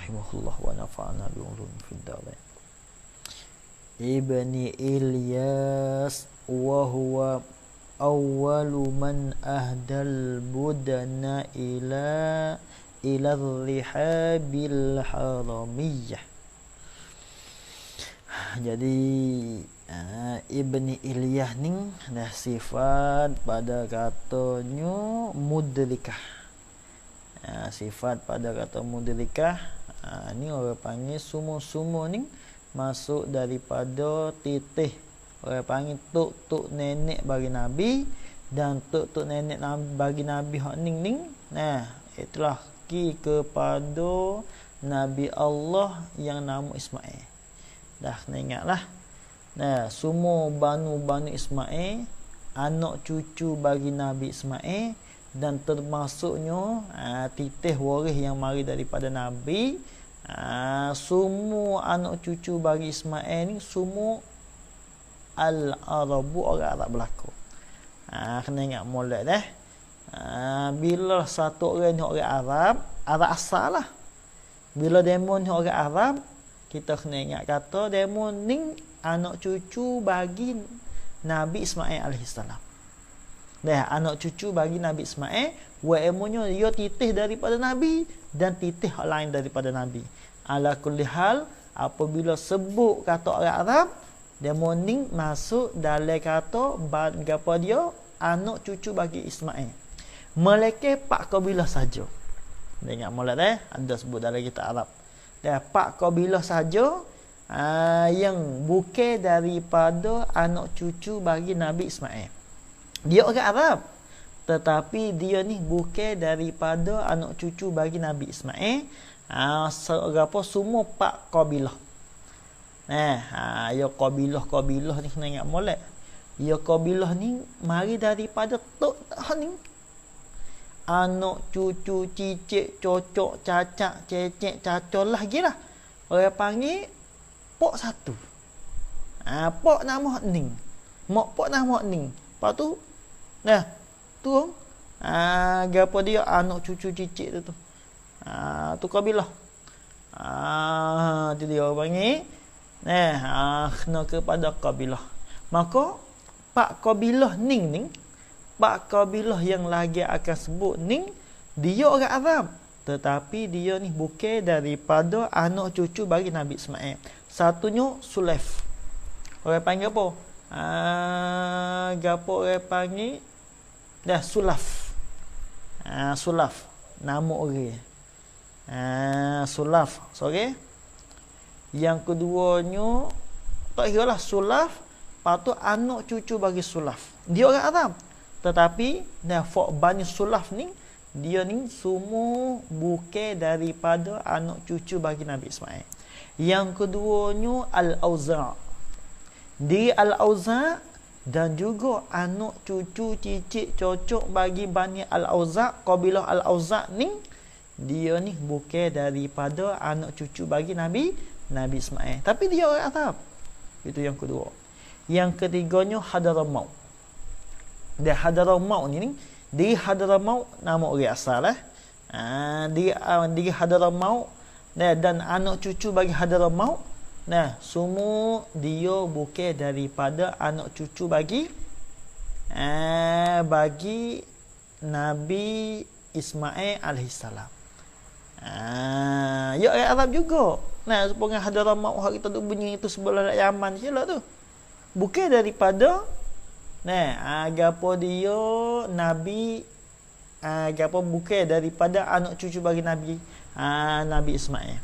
rahimahullah wa nafa'ana bi ulumi fid dharain. Ibni Ilyas wa huwa awwalu man ahdal budana ila rihabil haramiyah. Jadi Ibni Ilyas ni dah sifat pada katanya mudrikah. Sifat pada kata mudrikah ni orang panggil sumu-sumu ni masuk daripada titih. Orang panggil tok nenek bagi Nabi, dan tok nenek bagi Nabi hak ning. Nah, itulah kepada Nabi Allah yang nama Ismail. Dah kena ingatlah. Nah, semua banu Ismail anak cucu bagi Nabi Ismail, dan termasuknya titih waris yang mari daripada Nabi. Semua anak cucu bagi Ismail ni semua Al-Arabu, orang Arab belaka. Kena ingat molek dah. Bila satu orang ni orang Arab asal lah. Bila demo ni orang Arab, kita kena ingat kata demo ni anak cucu bagi Nabi Ismail alaihissalam. Dah, anak cucu bagi Nabi Ismail, wa emonyo dia titih daripada Nabi dan titih lain daripada Nabi. Ala kulli hal, apabila sebut kata orang Arab, demo ni masuk dalam kata gapo dia anak cucu bagi Ismail. Meleke pak kabilah saja. Dia ingat molek dah, ada sebut dalam kitab Arab. Dah pak kabilah saja yang bukan daripada anak cucu bagi Nabi Ismail. Dia orang Arab, tetapi dia ni bukan daripada anak cucu bagi Nabi Ismail. Apa semua pak kabilah. Ya kabilah ni kena ingat molek. Ya kabilah ni mari daripada tok ni. Anak cucu cicit cocok cacak cecek cacol lah lagi lah. Orang panggil pok satu. Pok nama ning. Mak pok nama ning. Lepas tu tu gapo dia anak cucu cicit tu. Tu kabilah. Tu dia orang panggil kena kepada kabilah. Maka pak kabilah ning pak kabilah yang lagi akan sebut ning, dia orang Arab, tetapi dia ni bukan daripada anak cucu bagi Nabi Ismail. Satunya Sulaif. Orang panggil apa? Gapo orang panggil Sulaf. Sulaf nama orang. Sulaf, sorry. Yang keduanya tak kiralah Sulaf, patut anak cucu bagi Sulaf. Dia orang Arab, tetapi fok Bani Sulaf ni, dia ni semua bukan daripada anak cucu bagi Nabi Ismail. Yang keduanya Al-Auza'. Di Al-Auza' dan juga anak cucu cicit cocok bagi Bani Al-Auza', kabilah Al-Auza' ni, dia ni bukan daripada anak cucu bagi Nabi Ismail, tapi dia orang Arab. Itu yang kedua. Yang ketiganya Hadramaut. Dia Hadramaut ni, di Hadramaut nama orang asal lah. Di Hadramaut dan anak cucu bagi Hadramaut, semua dia bukan daripada anak cucu bagi Nabi Ismail alaihissalam. Ya orang Arab juga. Supaya Hadramaut hak kita tu bunyi itu sebelah Yaman jelah tu. Bukan daripada gapo dia Nabi gapo bukan daripada anak cucu bagi Nabi Ismail.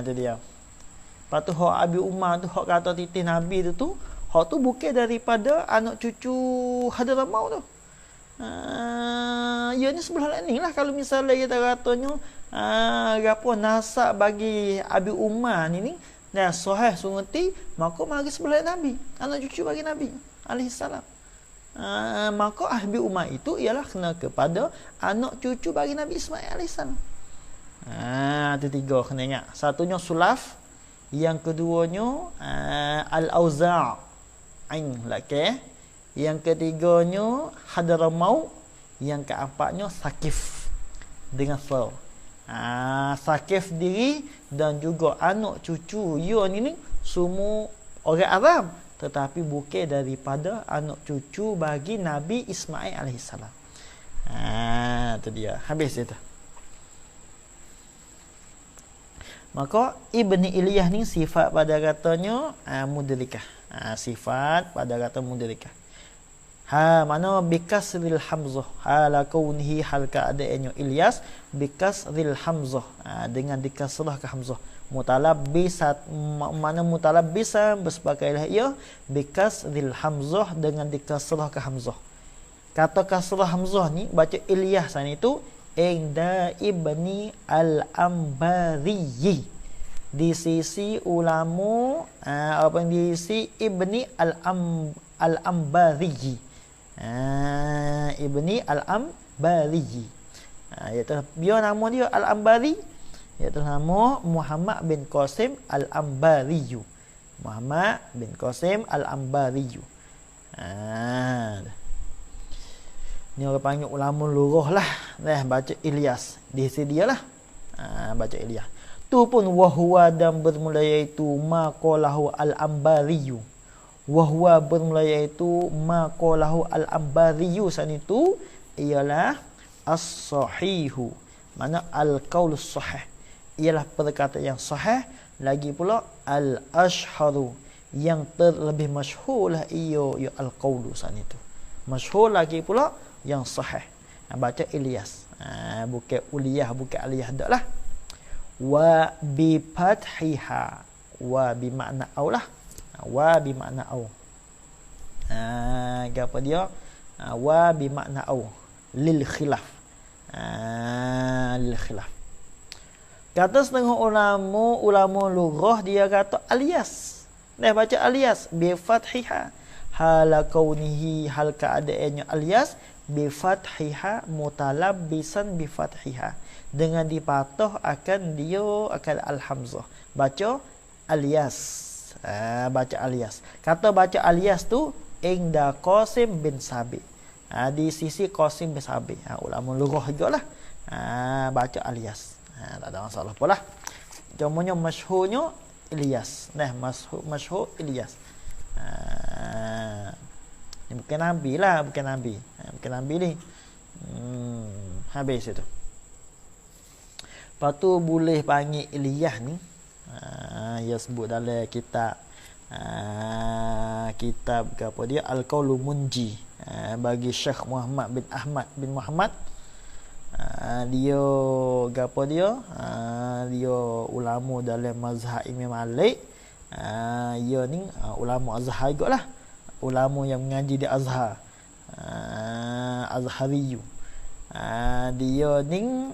Tu dia. Lepas tu hak Abi Umar tu, hak kata titih Nabi tu hak tu bukan daripada anak cucu Hadramaut tu. Ya ni sebelah lain lah. Kalau misalnya kita katanya gapo nasab bagi Abi Umar ni sahih sunguti, maka mari sebelah Nabi, anak cucu bagi Nabi alaihissalam. Maka Abi Umar itu ialah kena kepada anak cucu bagi Nabi Ismail alaihissalam. Itu tiga kena ingat. Satunya Sulaf, yang keduanya Al-Auza' ain laki. Yang ketiganya Hadramaut, yang keempatnya Sakif dengan Fa. Sakif diri dan juga anak cucu you ni semua orang Arab, tetapi bukan daripada anak cucu bagi Nabi Ismail alaihissalam. Itu dia. Habis itu. Maka Ibni Ilyas ni sifat pada katanya mudrikah. Sifat pada kata mudrikah. Mana bikasril hamzah. Hala kaunihi hal keadaannya Ilyas bikasril hamzah. Dengan dikasrah ke hamzah. Mutalabbisat, mana mutalabbisan bersebagailah ia bikasril hamzah dengan dikasrah ke hamzah. Kata kasrah hamzah ni baca Ilyas ni tu inda Ibni al-Ambari, di sisi ulama di sisi Ibni al-Ambari, Ibni al-Ambari, iaitu biar nama dia al-Ambari, iaitu nama Muhammad bin Qasim al-Ambari. Muhammad bin Qasim al-Ambari. Ni orang panggil ulama lughah lah. Baca Ilyas. Di sini dia lah. Baca Ilyas. Tu pun wahwa dan bermula iaitu ma qalahu al-Ambari. Wahwa bermula iaitu ma qalahu al-Ambari. Saat itu ialah as-sahihu. Mana al-qaulus sahih. Ialah perkataan yang sahih. Lagi pula al-ashharu. Yang terlebih masyhur lah ia al-qaulu saat itu. Masyhur lagi pula yang sahih. Baca Ilyas. Bukan uliyah, bukan aliyah dak lah. Wa bi fathiha. Wa bi makna au lah. Wa bi makna au. Apa dia? Wa bi makna au. Lil khilaf. Lil khilaf. Kata setengah ulama lughah dia kata Ilyas. Baca Ilyas bi fathiha. Hala kaunihi hal keadaannya Ilyas bi fathiha mutalabbisan bi fathiha, dengan dipatah akan dia akan al-hamzah. Baca Ilyas. Baca Ilyas. Kata baca Ilyas tu inda Qasim bin Sabit. Di sisi Qasim bin Sabit. Ulama lughah jugalah. Baca Ilyas. Tak ada masalah apalah. Cumanya masyhurnya Ilyas. Masyhur Ilyas. Ini bukan Nabi lah, bukan Nabi. Bukan Nabi ni. Habis itu. Lepas tu boleh panggil Ilyas ni. Ia sebut dalam kitab apa dia, Al-Qaulu Munji, bagi Syekh Muhammad bin Ahmad bin Muhammad. Dia apa dia? Dia ulama dalam mazhab Imam Malik. Ia ni ulama Azhar jugalah. Ulama yang mengaji di Azhar. Azhariyu. Dia ni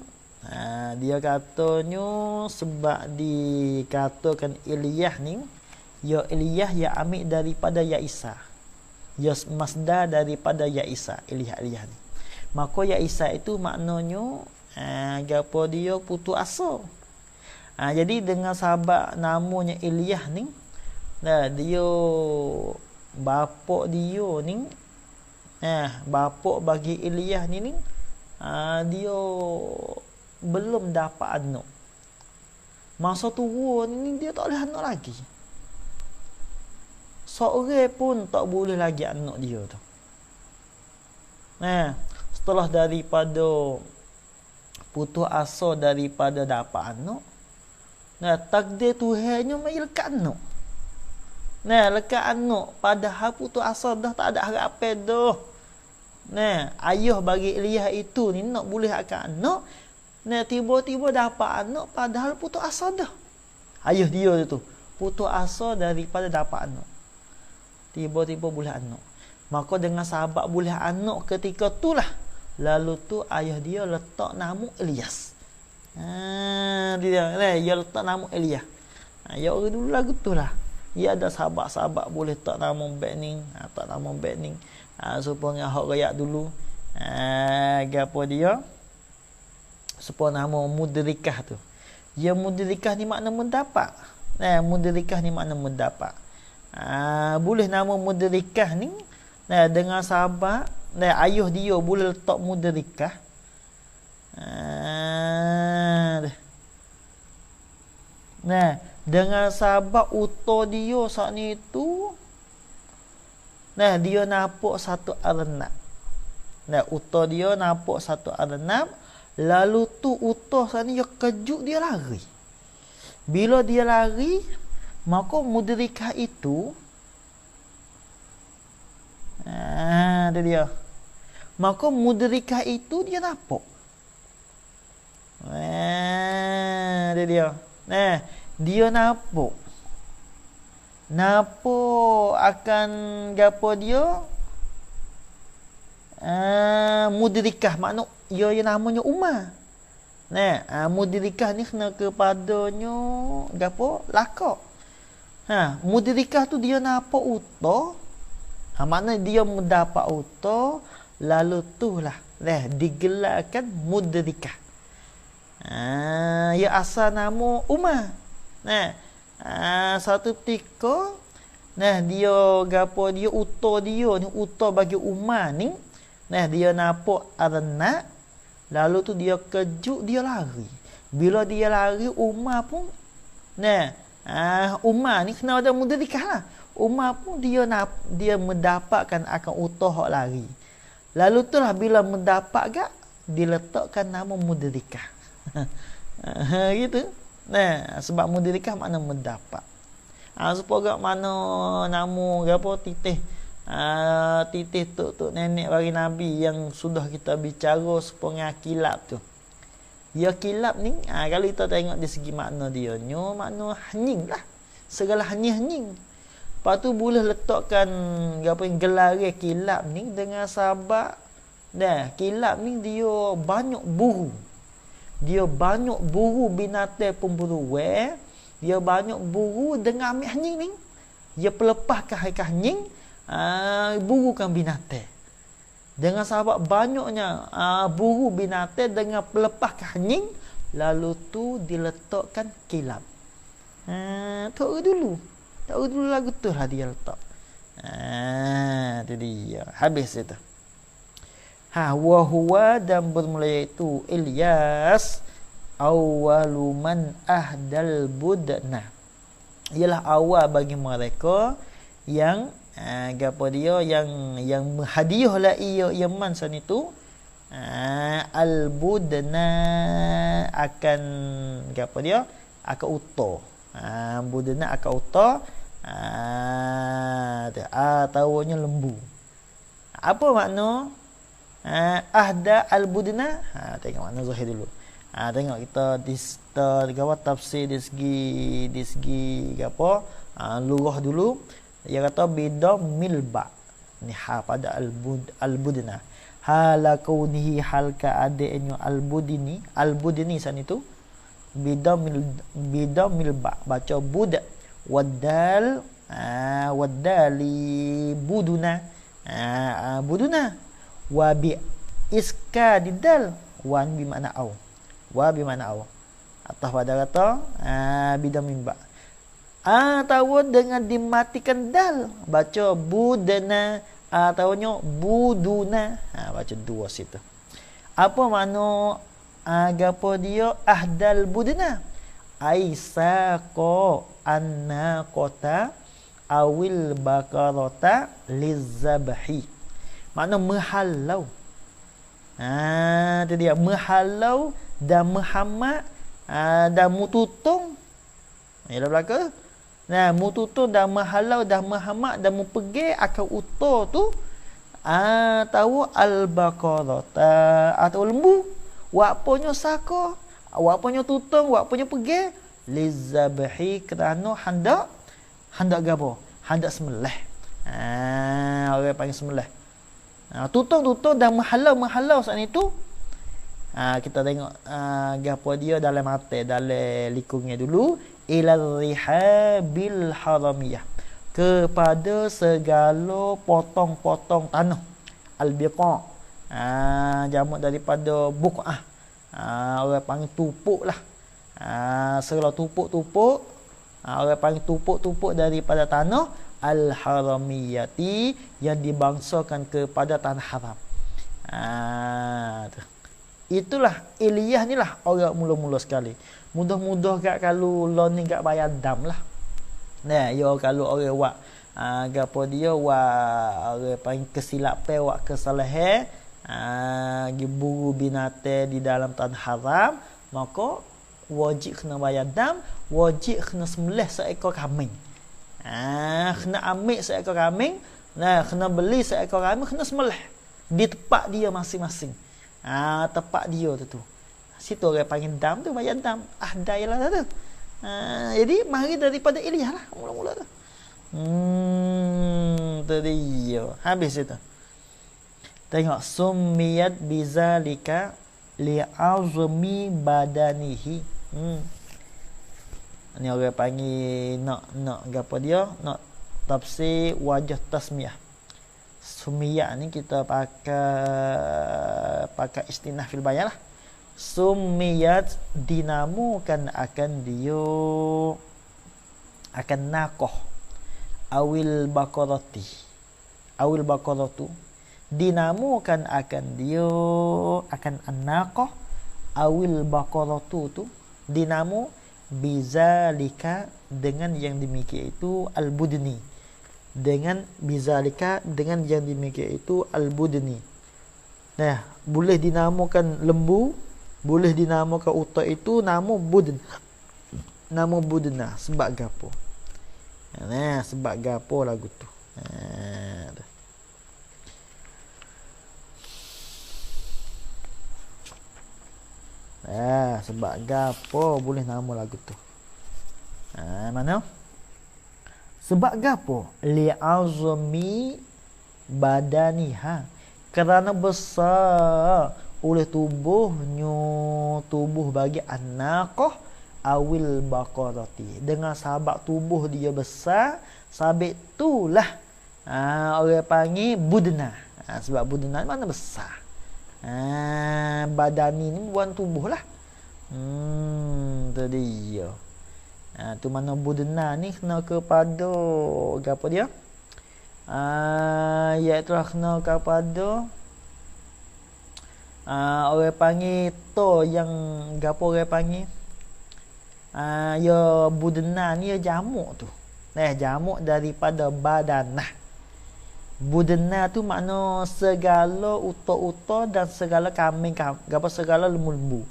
dia katanya sebab dikatakan Ilyas ni, ya Ilyas ya ambil daripada ya Isa. Ya masdar daripada ya Isa. Ilyas ni. Maka ya Isa itu maknanya apa dia putus asa. Jadi dengan sahabat namanya Ilyas ni, dia bapak dia ni, bapak bagi Ilyas ni dia belum dapat anak. Masa tua ni dia tak boleh anak lagi. Seorang pun tak boleh lagi anak dia tu. Setelah daripada putus asa daripada dapat anak, takdir Tuhannya mai lekat anak. Lekat anak padahal putus asa dah tak ada harapan dah. Ayah bagi Ilyas itu ni nak boleh akan anak. Tiba-tiba dapat anak padahal putus asa dah. Ayah dia tu putus asa daripada dapat anak. Tiba-tiba boleh anak. Maka dengan sahabat boleh anak ketika itulah, lalu tu ayah dia letak nama Ilyas. Dia letak nama Ilyas. Ya orang dulu lagu tu lah. Ya ada sahabat-sahabat boleh tak nama beg ni, tak nama beg ni. Supaya hak rakyat dulu. Apa dia? Supaya nama mudrikah tu. Ya mudrikah ni makna mendapat. Mudrikah ni makna mendapat. Boleh nama mudrikah ni dengan sahabat, ayah dia boleh letak mudrikah. Nah, dengan sebab uto dia saat ni tu, nah dia nampak satu arenab. Nah, uto dia nampak satu arenab, lalu tu uto saat ni dia kejut, dia lari. Bila dia lari, maka mudrikah itu tu dia. Maka mudrikah itu dia nampak. Dia dia. Nah, dia nampak. Nampak akan gapo dia? Mudrikah makna ia namanya Umar. Nah, mudrikah ni kena kepadanya gapo? Lakak. Mudrikah tu dia nampak uta. Makna dia mendapat uta, lalu tu lah digelarkan mudrikah. Ya asal nama Umar. Nah, satu ketika dia gapo dia uta dia ni uta bagi Umar ni. Nah, dia nampak arenab, lalu tu dia kejut, dia lari. Bila dia lari, Umar pun Umar ni kena ada mudrikah lah. Umar pun dia mendapatkan akan uta hak lari. Lalu tu lah bila mendapat gak diletakkan nama mudrikah. Gitu. Nah, sebab mudrikah makna mendapat. Supaya mana nama gapo titih tok nenek bagi Nabi yang sudah kita bicara sepengah kilap tu. Ya kilap ni kalau kita tengok dari segi makna dia nyo, makna hening lah. Segala hening. Lepas tu boleh letakkan gapo yang gelar kilap ni dengan sebab kilap ni dia banyak buru. Dia banyak buru binatang pemburuan. Dia banyak buru dengan ambil hening ni. Dia pelepaskan ke hening, burukan binatang. Dengan sebab banyaknya buru binatang dengan pelepaskan hening, lalu tu diletakkan kilap. Tak dulu lagu tu lah dia letak. Tu dia. Habis itu. Wa huwa dan bermula itu Ilyas awwaluman ahdal budna. Ialah awal bagi mereka yang gapo dia yang menghadiahlah ia Yaman san itu al budna akan gapo dia akan uta. Budna akan uta. Tahunya lembu. Apa makna ahda al-budna? Tengok makna zahir dulu. Tengok kita gapo tafsir dari segi gapo lurah dulu. Dia kata bidam milba. Ni pada al-budna. Hala kaunihi hal keadaannya al-budni san itu bidam milba. Baca bud wadal wadali buduna buduna wa bi iska didal wan bi makna au atau pada kata bidam mimba atau dengan dimatikan dal baca budana ataunya buduna baca dua situ. Apa makna gapo dia ahdal budna aisaqa annaqata awil bakarata lizabhi. Makna menghalau. Itu dia menghalau dan Muhammad dan mututong. Ialah belaka. Mututong dan menghalau dan Muhammad dan pergi akan uta tu tahu al-bakarata atau lembu. Wakponya saka, wakponya tutong, wakponya pergi lizabhi kerana hendak gapo? Hendak sembelih. Orang panggil sembelih. Tutong dan menghalau saat itu. Kita tengok gapo dia dalam mata, dalam likungnya dulu ilal rihabil haramiyah, kepada segala potong-potong tanah al-biqa. Jamak daripada buq'ah. Orang panggil tupuk lah. Segala tupuk-tupuk. Orang panggil tupuk-tupuk daripada tanah al-haramiyati, yang dibangsakan kepada tanah haram. Itulah Ilyas ni lah orang mula-mula sekali. Mudah-mudah gak kalau lo ni gak bayar dam lah. Nah, yo kalau orang buat gapo dia buat orang panggil kesilapan, buat kesalahan, buru binatang di dalam tanah haram, maka wajib kena bayar dam, wajib kena sembelih seekor kambing. Kena ambil seekor kambing, nah kena beli seekor kambing, kena sembelih di tempat dia masing-masing. Tempat dia tu. Situ orang panggil dam tu, bayar dam. Dailah tu. Jadi mari daripada Ilyas lah mula-mula tu. Tu dia. Habis itu. Tengok summiyat bizalika li'azmi badanihi. Ni orang panggil nak gapo dia? Nak tafsir wajah tasmiyah. Summiyat ni kita pakai istinah fil bayan lah. Summiyat dinamukan akan dia akan naqah awil baqaratu dinamukan akan dia akan an-naqah awil baqaratu tu dinamu bizalika dengan yang demikian itu al-budni, dengan bizalika dengan yang demikian itu al-budni. Nah, boleh dinamakan lembu, boleh dinamakan unta itu nama budna sebab gapo. Nah, sebab gapo lagu tu. Sebab gapo boleh nama lagu tu. Mana? Sebab gapo? Li'azmi badaniha, kerana besar oleh tubuh bagi an-naqah awil baqarati, dengan sebab tubuh dia besar, sabit itulah orang panggil budna. Sebab budna mana besar. Badani ni bukan tubuh lah. Tu dia. Tu mana budna ni kena kepada apa dia? Iaitu kena kepada orang panggil to yang gapo orang panggil ya budna ni ya jamuk tu. Jamuk daripada badanah. Budna tu makna segala uta-uta dan segala kambing, gapo segala lembu-lembu.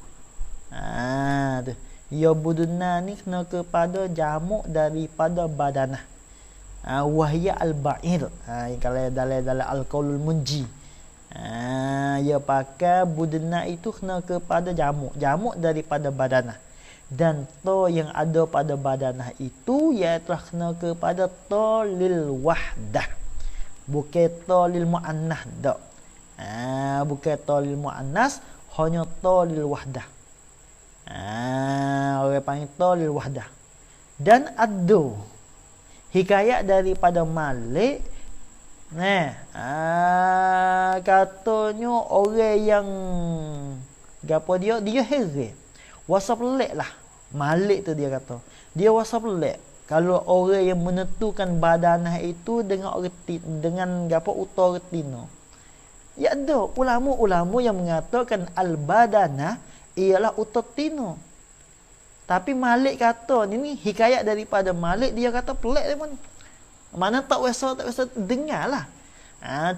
Tu. Ya budna ni kena kepada jamuk daripada badanah. Wahya al-ba'ir. Kalau dalam al-qaulul munji. Ya pakai budna itu kena kepada jamuk daripada badanah, dan to yang ada pada badanah itu iaitu kena kepada to lil wahdah, bukan to lil muannas dak. Bukan to lil muannas, hanya to lil wahdah. Orang panggil to lil wahdah. Dan ada hikayat daripada Malik. Katanya orang yang gapo dia heran. Wasa pelik lah. Malik tu dia kata. Dia wasa pelik kalau orang yang menentukan badanah itu dengan dengan gapo uta retina. Ya ada ulama-ulama yang mengatakan al-badanah ialah uta retina. Tapi Malik kata ni hikayat daripada Malik, dia kata pelik dia pun. Mana tak biasa dengarlah.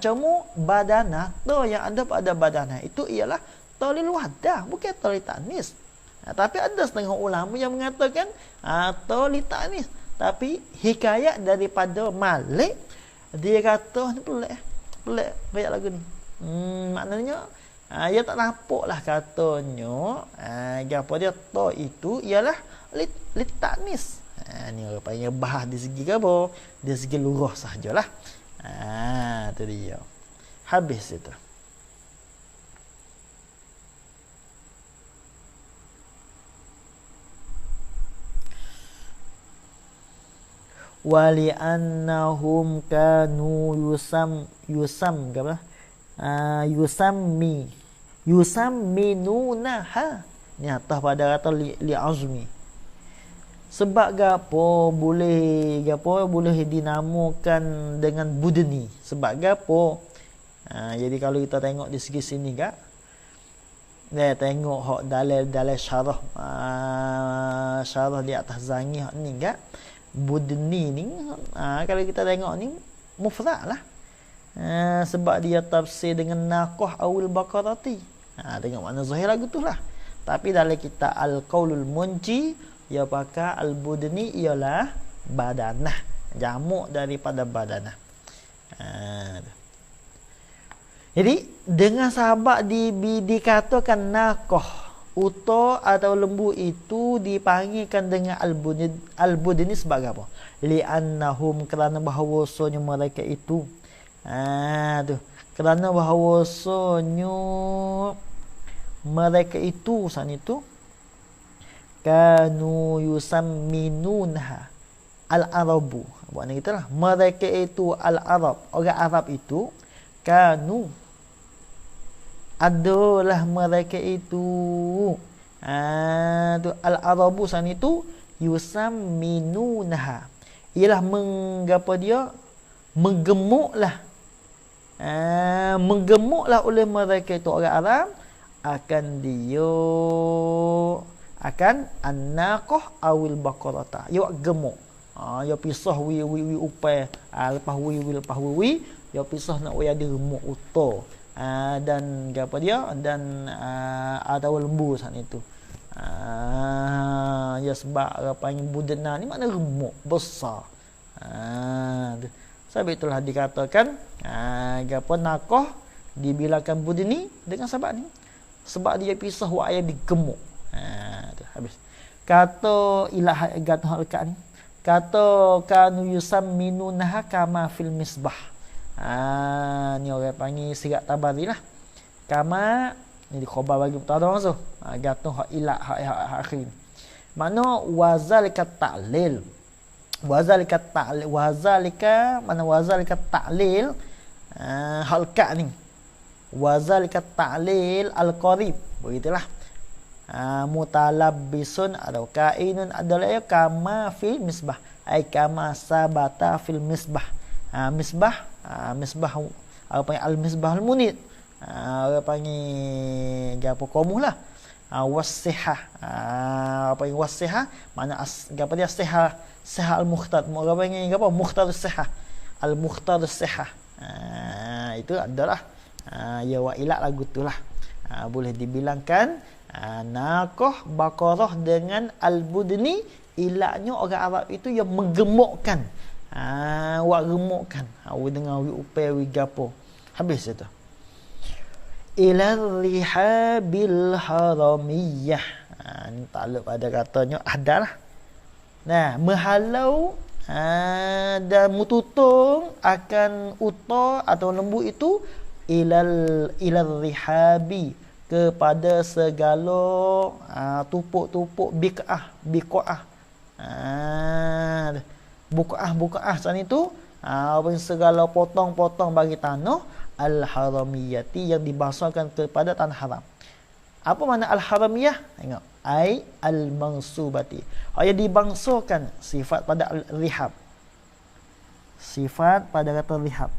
Cuma badanah tu yang ada pada badanah itu ialah tolil wadah, bukan tolil tanis. Tapi ada setengah ulama yang mengatakan tolil tanis. Tapi hikayat daripada Malik, dia kata ni pelik kayak lagu ni. Maknanya dia tak nampak lah katanya. Apa dia to itu ialah litanis. Ni orang panggil bahas di segi apa? Di segi lurah sahajalah. Tu dia. Habis itu. Wali annahum kanu yusam apa? Yusamminunaha. Ni atas pada kata li'azmi. Sebab gapo boleh dinamakan dengan budni. Sebab gapo? Jadi kalau kita tengok di segi sini tengok hak dalam syarah syarah di atas Zangi hak ni enggak budni ni kalau kita tengok ni mufrad lah. Sebab dia tafsir dengan naqah awil baqarati. Tengok makna zahir lagu tu lah. Tapi dalam kita al-qaulul munji ia pakai al-budni ialah badanah, jamuk daripada badanah. Jadi dengan sahabat dikatakan naqah unta atau lembu itu dipanggilkan dengan al-budni sebagai apa? Li'annahum kerana bahawasanya mereka itu tu kerana bahawasanya mereka itu san itu kanu yusamminunha al-arabu. Buat ni gitulah. Mereka itu al-arab, orang Arab itu kanu adalah mereka itu tu al-arabu san itu yusamminunha ialah menggapa dia menggemuklah oleh mereka itu orang Arab akan an-naqah awil baqarata yo gemuk yo pisah wi upai lepas wi yo pisah nak wi ada gemuk uta dan apa dia dan atau lembu saat itu ya sebab apa panggil budna ni makna gemuk besar sebab itulah dikatakan apa naqah dibilangkan budni dengan sebab ni sebab dia pisah wa ayat digemuk tu habis kata ilah gatuh lekat ni kata kanu yusamminunha kama fil misbah ni orang panggil sirat tabari lah kama ni di khabar bagi mutada tu gatuh hak ilah hak akhir makna wazalika ta'lil wazalika ta'lil halqa ni wazalika ta'lil al-qarib begitulah mutalabbisun atau kainun adalah kama fil misbah ai kama sabata fil misbah misbah apa panggil al-misbah al-munid orang panggil gapo komuh lah wasihah apa yang wasihah makna gapo dia sihah al-mukhtar orang panggil gapo mukhtar as-sihah al-mukhtar as-sihah itu adalah ya wa ila lagu itulah boleh dibilangkan naqah baqarah dengan al-budni ilaknya orang Arab itu yang menggemukkan wa gemukkan dengan wi upai wi gapo habis itu ila rihabil haramiyah ni takluk pada katanya adalah menghalau dan mututung akan uta atau lembu itu ilal rihabi kepada segala tupuk-tupuk buqa'ah san itu segala potong-potong bagi tanah al-haramiyati yang dibahasakan kepada tanah haram. Apa makna al-haramiyah? Tengok, ai al-mansubati. Yang dibangsakan sifat pada al-rihab. Sifat pada kata rihab.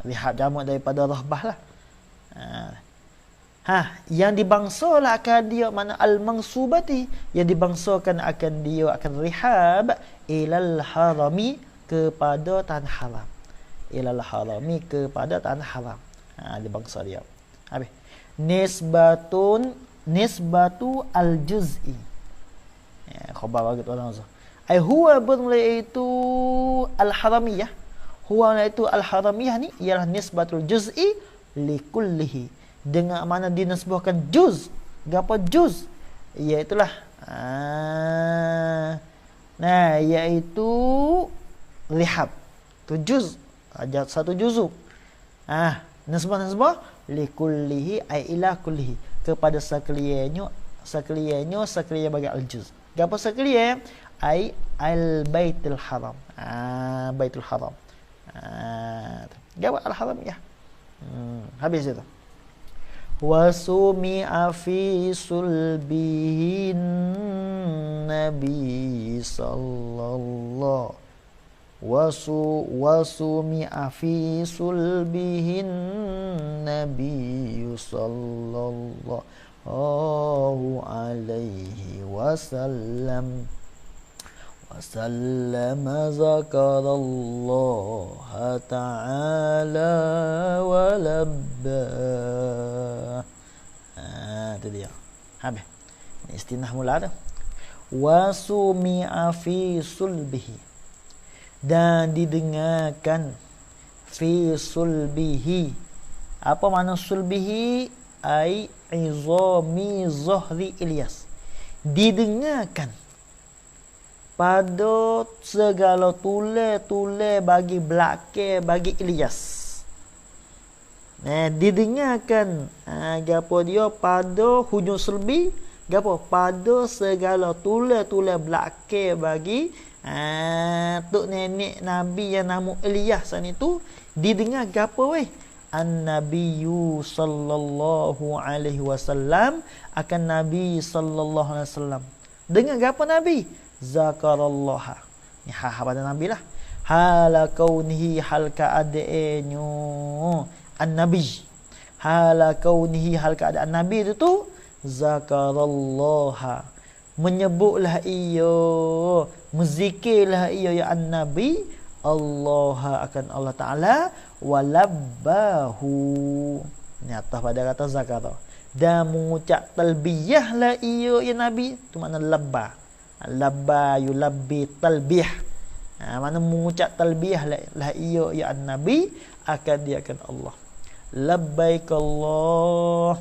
Rihab jamak daripada rahbah lah. Yang dibangsalah akan dia mana al-mansubati, yang dibangsakan akan dia akan rihab ilal harami kepada tanah haram. Ilal harami kepada tanah haram. Dibangsa dia. Habis. Nisbatu al-juz'i. Khabar bagi tuan Azhar. Ai huwa bermula itu al-haramiyah. Huwa itu al-haramiyah ni ialah nisbatul juz'i li kullihi. Dengan mana dinisbahkan juz. Gapo juz? Iaitulah iaitu rihab. Tu juz. Ada satu juzuk. Nisbah li kullihi ai ila kullihi, kepada sekaliannya bagi al-juz. Gapo sekalian? Ai al-baitul haram. Baitul haram. Gapo al-haram ya. Habis itu. Wasumi'a fi sulbihin Nabi sallallahu wasumi'a fi sulbihin Nabi sallallahu alaihi wasallam wasallama zakarallaha ta'ala wa labba. Itu dia. Habis. Istinah mula tu. Wasumi'a fi sulbihi. Dan didengarkan fi sulbihi. Apa makna sulbihi? Ai izami zahri Ilyas. Didengarkan pada segala tule-tule bagi belakang bagi Ilyas. Didengarkan gapo dia pada hujung sulbi, gapo pada segala tule-tule belakang bagi tok nenek Nabi yang nama Ilyas ni tu, didengar gapo weh? An-Nabiyyu sallallahu alaihi wasallam, akan Nabi sallallahu alaihi wasallam. Dengar gapo Nabi? Zakarallaha. Ni pada Nabi lah. Hala kaunihi, hal keadaannya An-Nabi. Hala kaunihi, hal keadaan Nabi itu tu zakarallaha. Menyebutlah ia, menzikirlah ia ya An-Nabi Allah akan Allah Ta'ala walabbahu. Ni atas pada kata zakara. Dan mengucap talbiyahlah ia ya Nabi. Itu makna labba. Labba yulabbi talbiyah. Mana mengucap talbiyah lah ia ya An-Nabi akan dia akan Allah. Labbaik Allahumma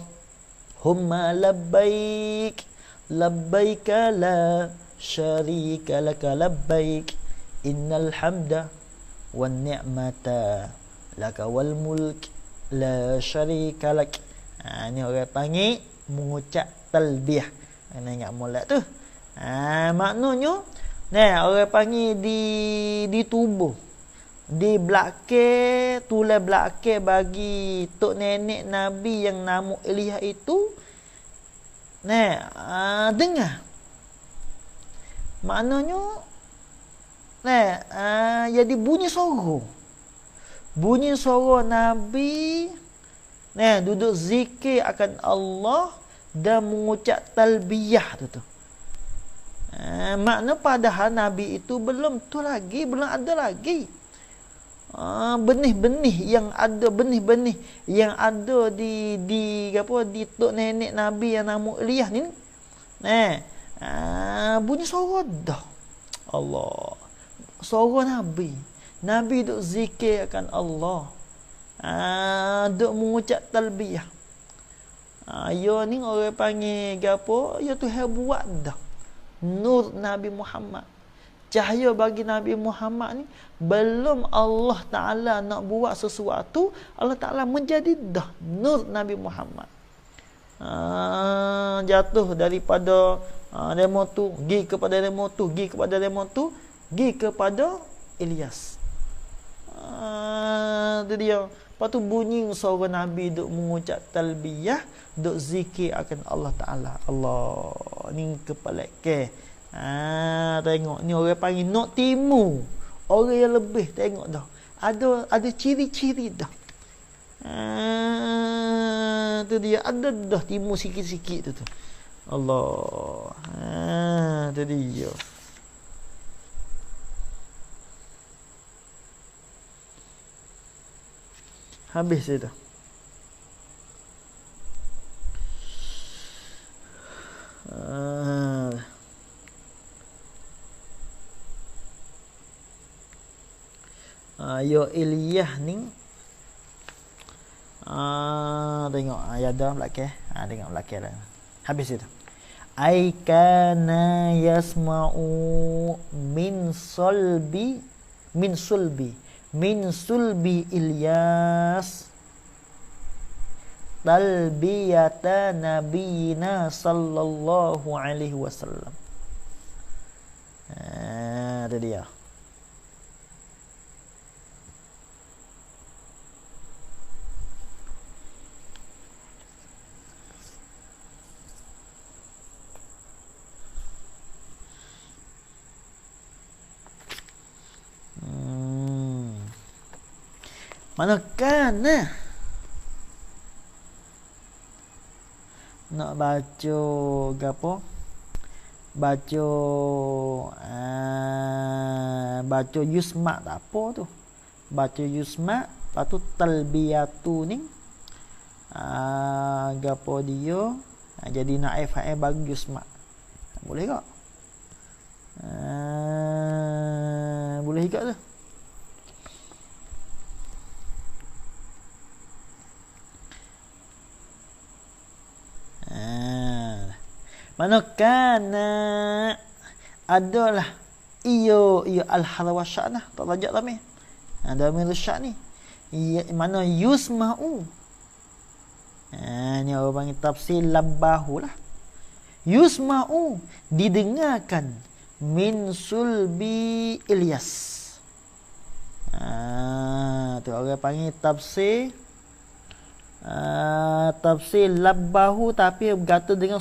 labbaik labbaik la syarika laka labbaik innal hamda wan ni'mata laka wal mulk la syarika lak. Ni orang panggil mengucap talbiyah. Kena ingat molek tu. Maknanya orang panggil di tubuh, di belakang, tulang belakang bagi tok nenek Nabi yang nama Ilyas itu, dengar. Maknanya jadi bunyi suara Nabi duduk zikir akan Allah dan mengucap talbiyah tu. Makna padahal Nabi itu belum ada lagi benih-benih yang ada di tok nenek Nabi yang nama Ilyas ni. Bunyi suara dah. Allah. Suara Nabi duk zikir akan Allah. Duk mengucap talbiyah. Yo ni orang panggil gapo? Ya Tuhan buat dah. Nur Nabi Muhammad. Cahaya bagi Nabi Muhammad ni, belum Allah Ta'ala nak buat sesuatu, Allah Ta'ala menjadi dah nur Nabi Muhammad. Jatuh daripada demo tu, pergi kepada demo tu, pergi kepada demo tu, pergi kepada Ilyas. Itu dia. Lepas tu bunyi suara Nabi duk mengucap talbiyah, duk zikir akan Allah Ta'ala. Allah ni kepala ke. Tengok ni orang panggil nak timu. Orang yang lebih tengok dah. Ada ciri-ciri dah. Tu dia ada dah timu sikit-sikit tu. Allah. Tu dia. Habis dia dah. Yo Ilyas ni tengok ayat dah belakang. Tengok belakang dah. Habis itu. Aikana yasma'u min sulbi Ilyas talbiyata nabiyina sallallahu alaihi wasallam. Itu dia. Mana kana. Nak baca gapo? Baca baca yusma tak apa tu. Baca yusma, lepas tu talbiyatu ni gapo dia jadi naib fa'il bagi yusma. Boleh tak? Boleh juga tu. Mana kana adalah iyo al-harwa sya'nah tak tajak tamih. Dalam syak ni mana yusma'u. Ni orang panggil tafsir labbahu lah. Yusma'u didengarkan min sulbi Ilyas. Tu orang panggil tafsir tafsir labbahu tapi gata dengan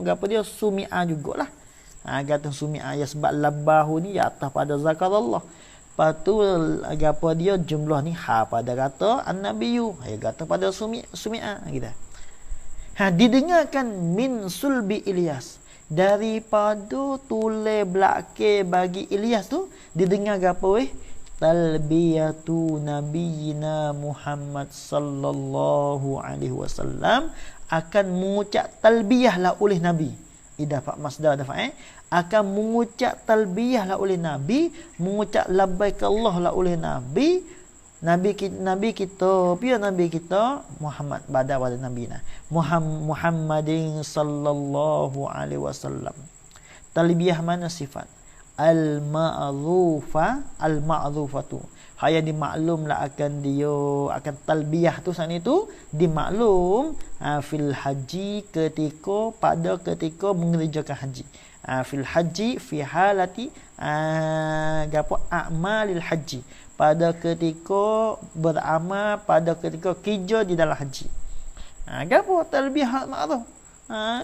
gapo dia sumi'ah jugalah. Gata sumi'ah ya sebab labbahu ni ya atas pada zakarullah. Lepas tu gapo dia jumlah ni pada kata an-nabiyyu. Ya gata pada sumi'ah gitu. Didengarkan min sulbi Ilyas, daripada tulis belakang bagi Ilyas tu didengar gapo talbiyatu nabiyina Muhammad sallallahu alaihi wasallam, akan mengucap talbiyah lah oleh Nabi. Idafah masdar dafa akan mengucap talbiyah lah oleh Nabi, mengucap labbaik Allah lah oleh Nabi. Nabi kita Muhammad pada Nabi Muhammadin sallallahu alaihi wasallam. Talbiyah mana sifat? Al-ma'rufatu. Hanya dimaklum lah akan dia, akan talbiyah tu sana itu dimaklum fil haji ketika mengerjakan haji. Fil haji fi halati gapo a'malil haji, pada ketika beramal pada ketika kerja di dalam haji. Gapo talbiyah ma'ruf?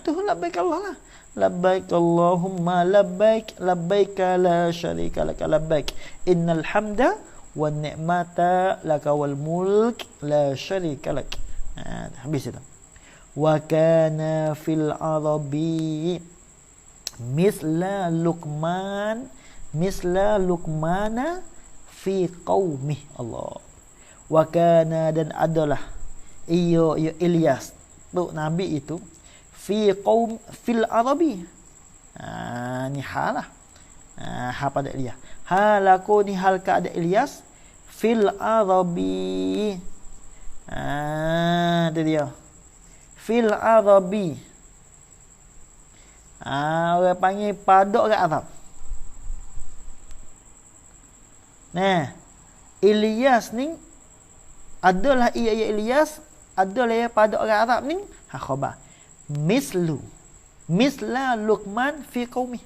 Tu labbaik Allah lah. Labbaik Allahumma labbaik, labbaik la syarika lak, labbaik innal hamda wan ni'mata laka wal mulk la syarika lak. Habis itu. Wa kana fil arabi misla luqmana fi qaumih. Allah. Wa kana, dan adalah iyo Ilyas tu nabi itu fil arabi. Ni halah. Pada Ilyas. Halaku ni hal keadaan Ilyas fil arabi. Itu dia. Fil arabi. Orang panggil pada orang Arab. Ilyas ni adalah Ilyas adalah pada orang Arab ni khabar. Misla Luqman fi qaumi.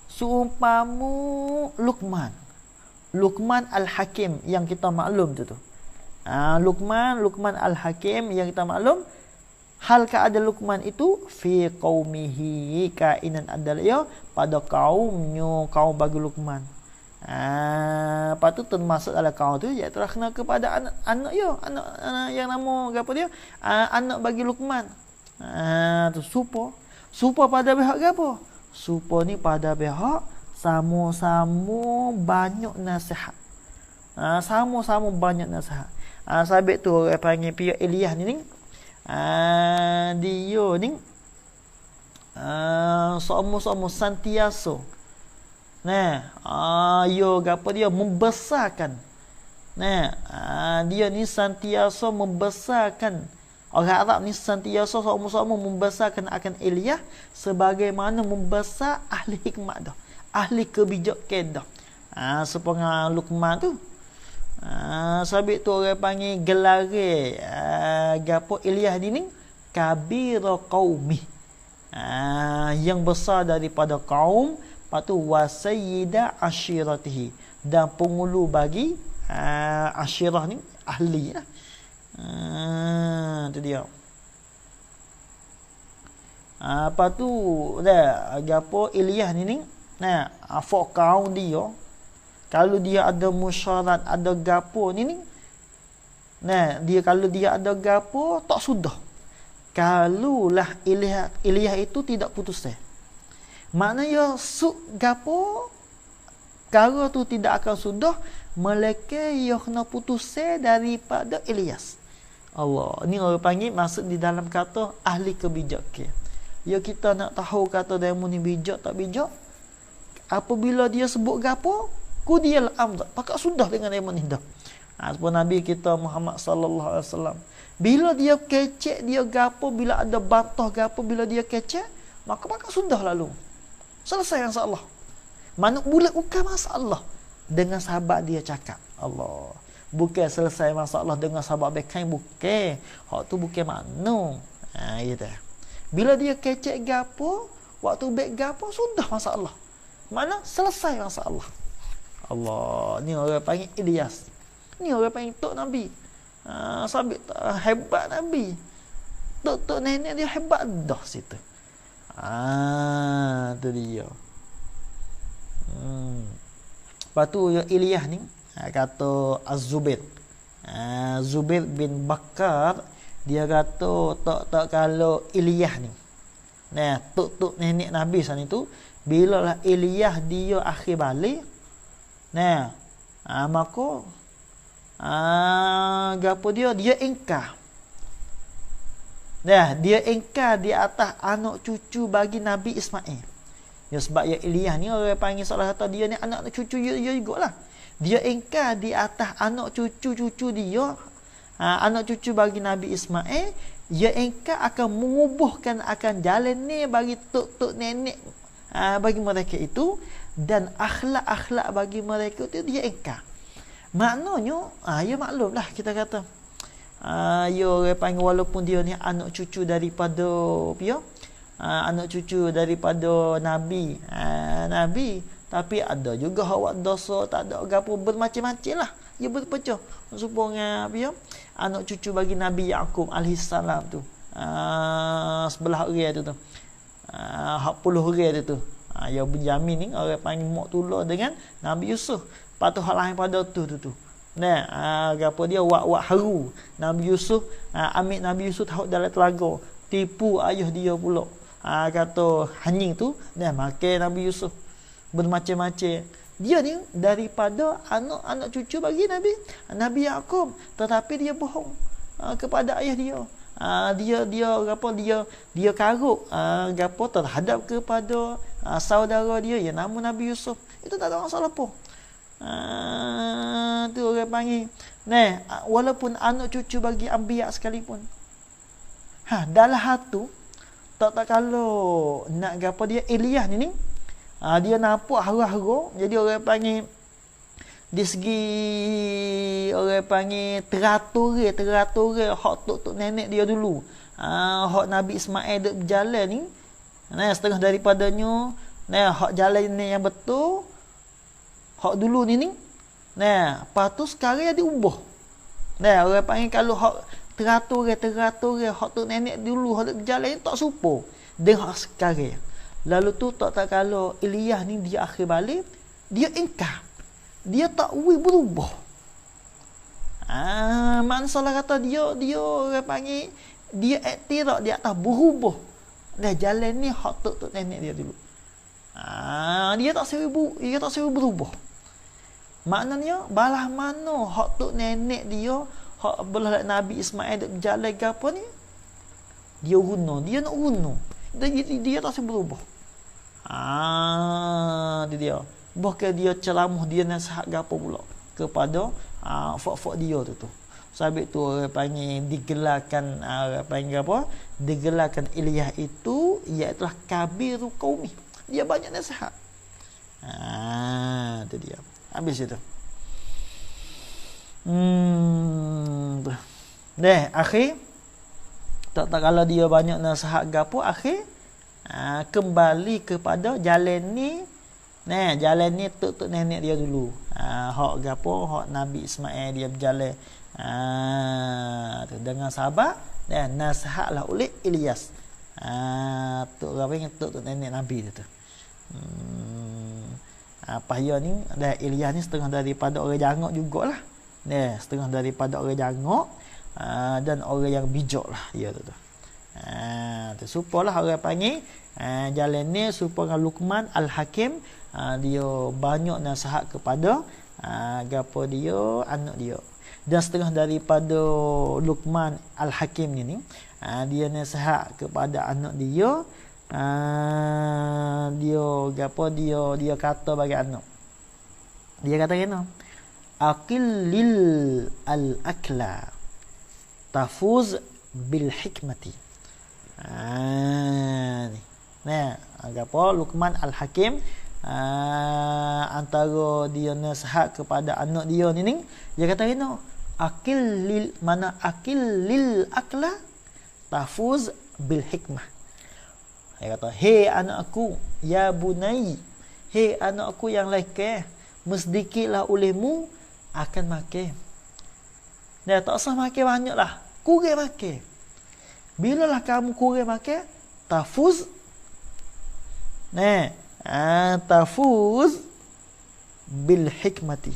Seumpamu Luqman al-Hakim yang kita maklum tu. Luqman al-Hakim yang kita maklum. Hal keadaan Luqman itu fi qaumihi, kainan adalah ya pada kaumnya, kaum bagi Luqman. Lepas tu termasuk dalam kaum tu iaitu kena kepada anak yang nama apa dia? Anak bagi Luqman. Tu supo pada pihak apa? Supo ni pada pihak sama-sama banyak nasihat. Sama-sama banyak nasihat. Sabit tu orang panggil pihak Ilyas ni dia ni sama-sama santiaso. Yo gapo dia membesarkan. Dia ni santiaso membesarkan. Orang Arab ni santiasa sama-sama membesarkan akan Ilyas sebagaimana membesar ahli hikmat dah, ahli kebijakan dah. Sepengah Luqman tu. Sabit tu orang panggil gelare gapo Ilyas ni kabira qaumi. Yang besar daripada kaum, patu wasayyida ashiratihi, dan pengulu bagi ashirah ni ahli lah. Tu dia. Apa tu dah gapo Ilyas ni afak kaum dia, kalau dia ada musyarat, ada gapo ni Nah, dia kalau dia ada gapo tak sudah. Kalulah Ilyas itu tidak putus maknanya gapo kara tu tidak akan sudah melainkan ia kena putus daripada Ilyas. Allah, ni orang panggil masuk di dalam kata ahli kebijakan. Ya kita nak tahu kata demo ni bijak tak bijak. Apabila dia sebut gapo, ku dia amr, pakak sudah dengan demo ni dah. Sebab Nabi kita Muhammad sallallahu alaihi wasallam, bila dia kecek dia gapo, bila ada bantah gapo, bila dia kecek, maka sudah lalu. Selesai masalah. Mana bulat bukan masalah dengan sahabat dia cakap. Allah. Bukan selesai masalah dengan sahabat bekai, bukan. Hak tu bukan makna. Gitu. Bila dia kecek gapo, waktu baik gapo sudah masalah. Mana selesai masalah. Allah, ni orang panggil Ilyas. Ni orang panggil Tok Nabi. Sabit hebat Nabi. Tok nenek dia hebat dah situ. Tu dia. Lepas tu Ilyas ni kata Az-Zubair. Zubair bin Bakar dia kata tak kalau Ilyas ni. Nah, tok nenek Nabi sana itu bila lah Ilyas dia akhir balik. Nah, maka gapo dia ingkar. Nah, dia ingkar di atas anak cucu bagi Nabi Ismail. Ya sebab ya Ilyas ni orang panggil salah satu dia ni anak cucu dia jugalah. Dia ingkar di atas anak cucu dia, anak cucu bagi Nabi Ismail, dia ingkar akan mengubuhkan akan jalan ni bagi tok nenek bagi mereka itu, dan akhlak-akhlak bagi mereka itu dia ingkar. Maknanya ya maklumlah kita kata ya orang panggil walaupun dia ni anak cucu daripada anak cucu daripada Nabi, tapi ada juga awak dosa, tak ada gapo bermacam-macam lah. Ia berpecah. Supaya anak cucu bagi Nabi Yaqub alaihissalam tu. Sebelah orang tu. Hak puluh orang tu. Ya Benjamin ni orang panggil mak tulah dengan Nabi Yusuf. Patut hal lain pada tu. Nah, gapo dia wak haru. Nabi Yusuf ambil Nabi Yusuf tahu dalam telaga. Tipu ayah dia pula. Kata hanying tu, nah makan Nabi Yusuf. Bermacam-macam. Dia ni daripada anak cucu bagi Nabi Yaqub, tetapi dia bohong kepada ayah dia. Dia karuk gapo terhadap kepada saudara dia yang nama Nabi Yusuf. Itu tak ada masalah apa. Tu orang panggil. Nah, walaupun anak cucu bagi anbiya sekalipun. Dalam hatu tak kalau nak gapo dia Ilyas ni dia nampak hara-hara, jadi orang panggil di segi orang panggil teratur hak tok nenek dia dulu. Hak Nabi Ismail duk berjalan ni, nah setengah daripadanya, nah hak jalan ni yang betul, hak dulu ni. Nah, lepas tu sekarang dia ubah. Nah, orang panggil kalau hak teratur hak tok nenek dulu hak duk berjalan ni tak serupa dengan hak sekarang. Lalu tu tak kalau Ilyas ni dia akhir balik, dia ingkar. Dia tak berubah. Masalah kata dia orang panggil dia iktiraf di atas berubah. Dah jalan ni hak tok nenek dia dulu. Dia tak sewi berubah. Maknanya balah mana hak tok nenek dia, hak belah Nabi Ismail duk berjalan gapo ni? Dia nak guna. Dia tak sewi berubah. Dia. Bahkan dia ceramah, dia nasihat gapo pula kepada fak-fak dia tu. Sebab tu orang panggil digelarkan panggil apa? Digelarkan Ilyas itu iaitu kabiru qaumi. Dia banyak nasihat. Itu dia. Habis itu. Akhir tak kalau dia banyak nasihat gapo, akhir kembali kepada jalan ni. Nah, jalan ni tok nenek dia dulu. Hak gapo, hak Nabi Ismail dia berjalan dengan sahabat dan nasihatlah oleh Ilyas. Tok nenek Nabi tu. Apa dia ni, dah Ilyas ni setengah daripada orang jangak jugalah. Setengah daripada orang jangok dan orang yang bijak lah dia tu. Tu supalah orang panggil jalan ni supaya Luqman Al-Hakim dia banyak nasihat kepada gapo dia anak dia. Dan setengah daripada Luqman Al-Hakim ni dia nasihat kepada anak dia, dia gapo dia kata bagi anak. Dia kata kena aqillil al-akla tafuz bil hikmati. Ni. Gapo Luqman Al-Hakim antara dia nasihat kepada anak dia ni dia kata kena akil lil akla tafuz bil hikmah. Dia kata, "Hei anak aku, ya bunai, hei anak aku yang lekeh, mesdikitlah olehmu akan makan. Dia tak usah makan banyaklah, kurang makan. Bilalah kamu kurang makan, tafuz tafuz bil hikmati."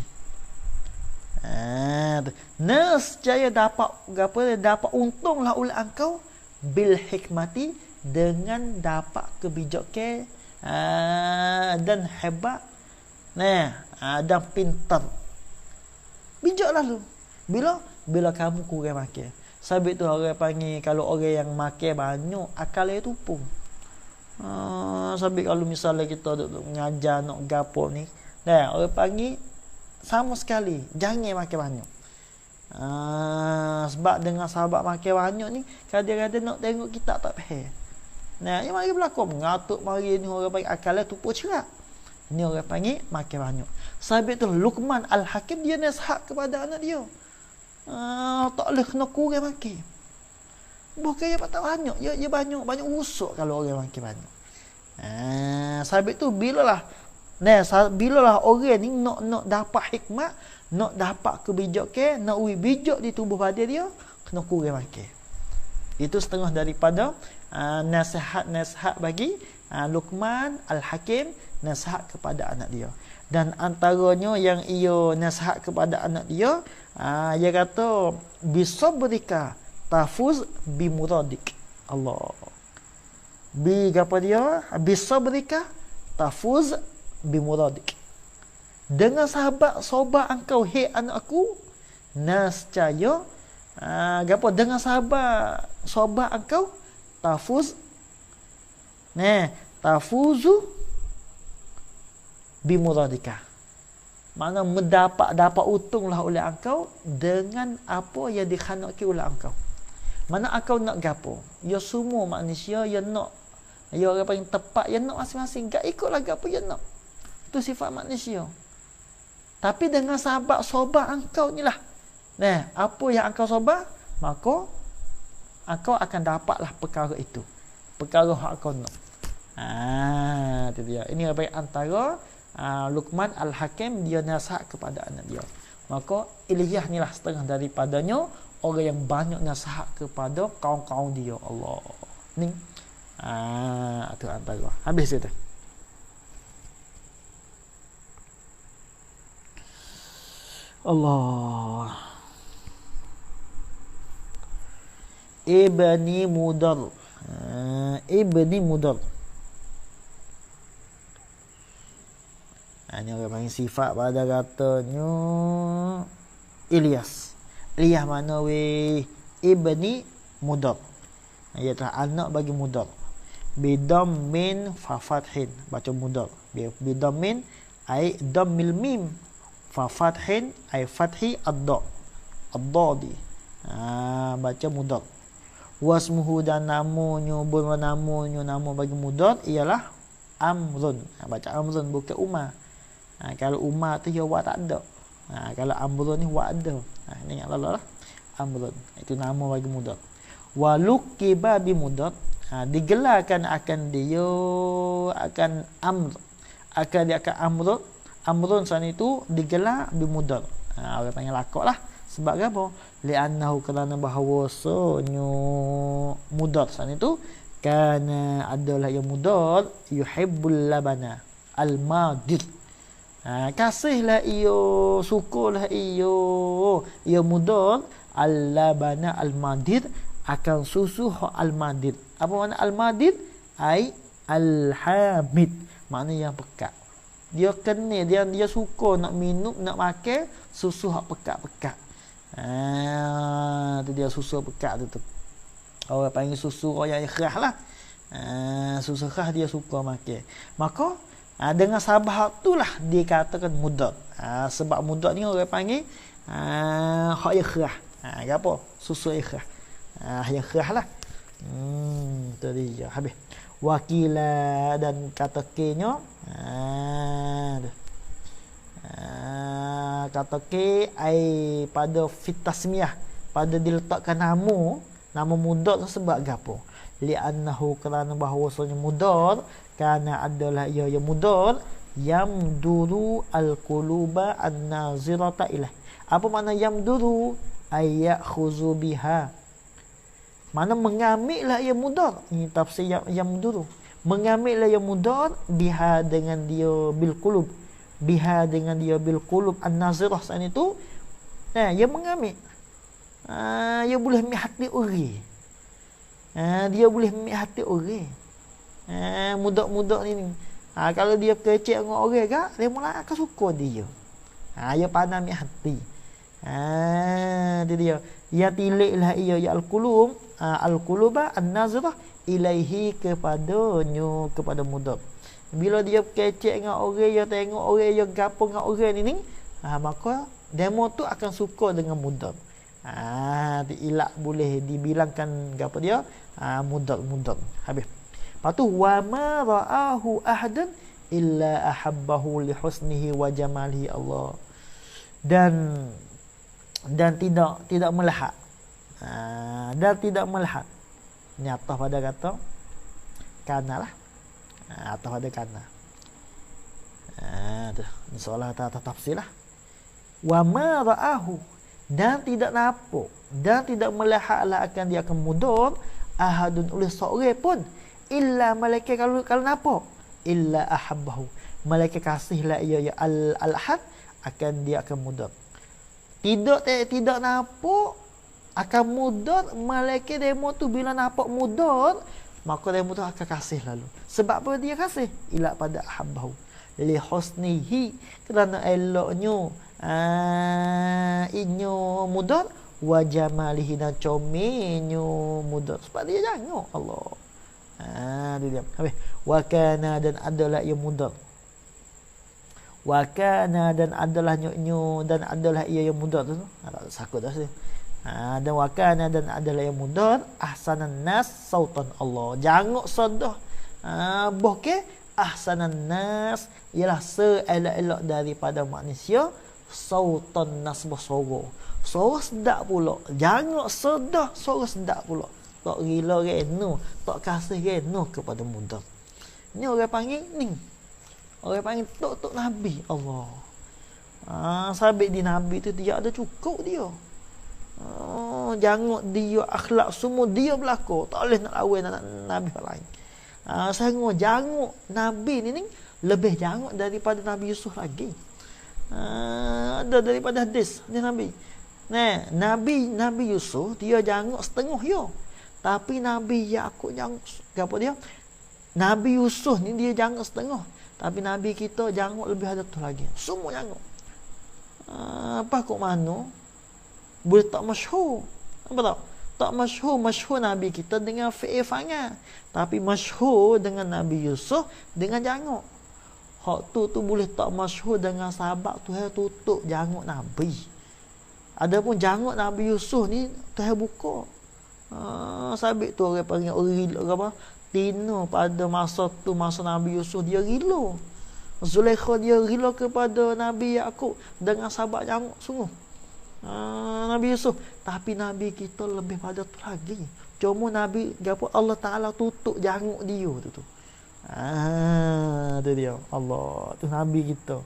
Nescaya dapat untunglah oleh engkau bil hikmati, dengan dapat kebijakan dan hebat dan pintar. Bijak lalu bila kamu kurang makan. Sebab tu orang panggil kalau orang yang makan banyak akal dia tupung. Sebab kalau misalnya kita duk mengajar nak gapo ni, orang panggil sama sekali jangan makan banyak. Sebab dengan sahabat makan banyak ni kadang-kadang nak tengok kita tak faham. Yang mari berlaku mengatuk mari ni orang panggil akalnya tupu cerak. Ni orang panggil makan banyak. Sebab tu Luqman Al-Hakim dia nasihat kepada anak dia. Tak boleh kena kurang makan. Bukan dia tak banyak, dia banyak rusuk kalau orang makan banyak. Sebab tu bilalah orang ni nak dapat hikmat, nak dapat kebijakan, nak bijak di tubuh badan dia, kena kurang makan. Itu setengah daripada nasihat-nasihat bagi Luqman Al-Hakim, nasihat kepada anak dia. Dan antaranya yang ia nasihat kepada anak dia, dia kata bisabrika tafuz bimuradik. Allah. Apa dia? Bisabrika tafuz bimuradik. Dengan sabar engkau, hei anak aku, nescaya dengan sabar engkau tafuz tafuzu bimuradika. Mana dapat untunglah oleh engkau dengan apa yang dikhanaki oleh engkau. Mana engkau nak gapo? Ya semua manusia yang nak, ya orang paling tepat yang nak masing-masing, gak ikutlah gapo yang nak. Itu sifat manusia. Tapi dengan sabar engkau ni lah. Apa yang engkau sabar, maka engkau akan dapatlah perkara itu. Perkara yang engkau nak. Itu dia. Ini apa antara Luqman Al-Hakim dia nasihat kepada anak dia. Maka Ilyas ni lah setengah daripadanya orang yang banyak nasihat kepada kaum-kaum dia. Allah. Ni. Itu antara. Habis itu. Allah. Ibni Mudar. Ibni Mudar. Ini orang panggil sifat pada katanya Ilyas. Ilyas mana weh? Ibni Mudar. Iaitu anak bagi Mudar. Bidam min fa fathin. Baca Mudar. Bidam min ai dammil mim. Fa fathin ai fathi ad-da. Ad-dadi. Baca Mudar. Wasmuhu dan namanya nama bagi Mudar ialah Amrun. Baca Amrun bukan Umar. Kalau Umar tu ya wa tak ada. Kalau Amrun ni wa ada. Ini ingat lah Amrun. Itu nama bagi Mudar. Walukiba bi Mudar. Digelarkan akan dia akan Amr. Dia akan Amrun. Amrun sana itu digelar bi Mudar. Orang panggil lakak lah. Sebab apa? Li'annahu kerana bahawasanya Mudar sana itu kerana adalah yang Mudar yuhibbul labana al-madir. Kasihlah iyo, sukulah iyo mudar al-labana al-madid akan susu al-madid. Apa makna al-madid? Ai al-hamid, makna yang pekat. Dia kena, dia suka nak minum, nak makan susu hak pekat-pekat. Tu dia susu pekat tu. Orang panggil susu yang ikhlas lah. Susu khas dia suka makan. Maka dengan sabah itulah dikatakan mudar. Sebab mudar ni orang panggil hak ikhlas. Apa? Susu ikhlas. Ikhlas lah. Tu dia. Habis. Wakila dan kata K-nya kata K ai pada fitasmiyah, pada diletakkan nama mudar sebab gapo? Li'annahu, kerana bahawasanya mudar kerana adalah ia yang mudar yamduru al-quluba an-nazirata ilah. Apa makna yamduru? Ay ya'khuzu biha, mana mengambillah ia mudar. Ini tafsir yamduru. Mengambillah ia mudar biha dengan dia bil qulub. Biha dengan dia bil qulub an-nazirah sana itu. Dia mengambil. Dia boleh ambil hati orang. Dia boleh ambil hati orang. Mudak-mudak ni. Kalau dia kecek dengan orang ke, dia mula akan suka dia. Dia pandai ambil hati. Itu dia. Ya tiliklah ia ya al-qulub, al-quluba an-nazirah ilaihi, kepadanya, kepada mudak. Bila dia kecek dengan orang, dia tengok orang, dia gapo dengan orang ni, maka demo tu akan suka dengan mudak. Ilak boleh dibilangkan gapo dia, mudak. Habis. Lepas tu wa ma ra'ahu ahadan illa ahabbahu li husnihi wa jamalihi Allah. Dan tidak melihat. Dan tidak melihat. Ni atas pada kata kana lah. Atas pada kana. Ni soalan atas tafsir lah. Wa ma ra'ahu, dan tidak nampak, dan tidak melihatlah akan dia akan mudar ahadun oleh seorang pun illa malaikat, kalau nampak illa ahabbahu, malaikat kasihlah ia ya al-ahad akan dia akan mudar. Tidak nampak akan mudar, malaikat demo tu bila nampak mudar, maka demo tu akan kasih lalu. Sebab apa dia kasih? Ila pada ahabbahu li husnihi, kerana eloknya inyo mudar, wa jamalihi, dan comelnya mudar, sebab dia jangan Allah. Dia diam. Habis. Wa kana, dan adalah ia mudar. Wa kana, dan adalah nyo, dan adalah ia yang mudar tu. Sakut dah sih. Dan wa kana, dan adalah yang mudar ahsanan nas sautan Allah. Jangok sodah. Boke ahsanan nas ialah seelok-elok daripada manusia, sautan nas bersuara. Suara sedap pula. Jangok sodah, suara sedap pula. Tak gila reno, tak kasih reno kepada mudar. Ni orang panggil ni. Orang panggil tok Nabi Allah. Sabit di Nabi tu dia ada cukup dia. Jangan dia akhlak semua dia berlaku. Tak boleh nak lawan nak Nabi lain. Saya jangan Nabi ni lebih jangan daripada Nabi Yusuf lagi. Ada daripada hadis ni Nabi. Nabi Yusuf dia jangan setengah dia. Tapi Nabi Yakub jangan apa dia? Nabi Yusuf ni dia jangan setengah. Tapi Nabi kita jangan lebih ada tu lagi. Semua jangan. Apa kok mana? Boleh tak masyhur. Apa tak? Tak masyhur Nabi kita dengan fi'il fa'al. Tapi masyhur dengan Nabi Yusuf dengan jangok. Hak tu boleh tak masyhur dengan sahabat Tuhan tutup jangok Nabi. Adapun jangok Nabi Yusuf ni Tuhan buka. Sabit tu orang panggil apa? Tino pada masa tu, masa Nabi Yusuf dia rilo. Zulaikha dia rilo kepada Nabi Yakub dengan sahabat jangok sungguh. Nabi Yusuf, tapi Nabi kita lebih pada tu lagi. Cuma Nabi gapo Allah Taala tutup jangok dia tu. Tu dia Allah, tu Nabi kita.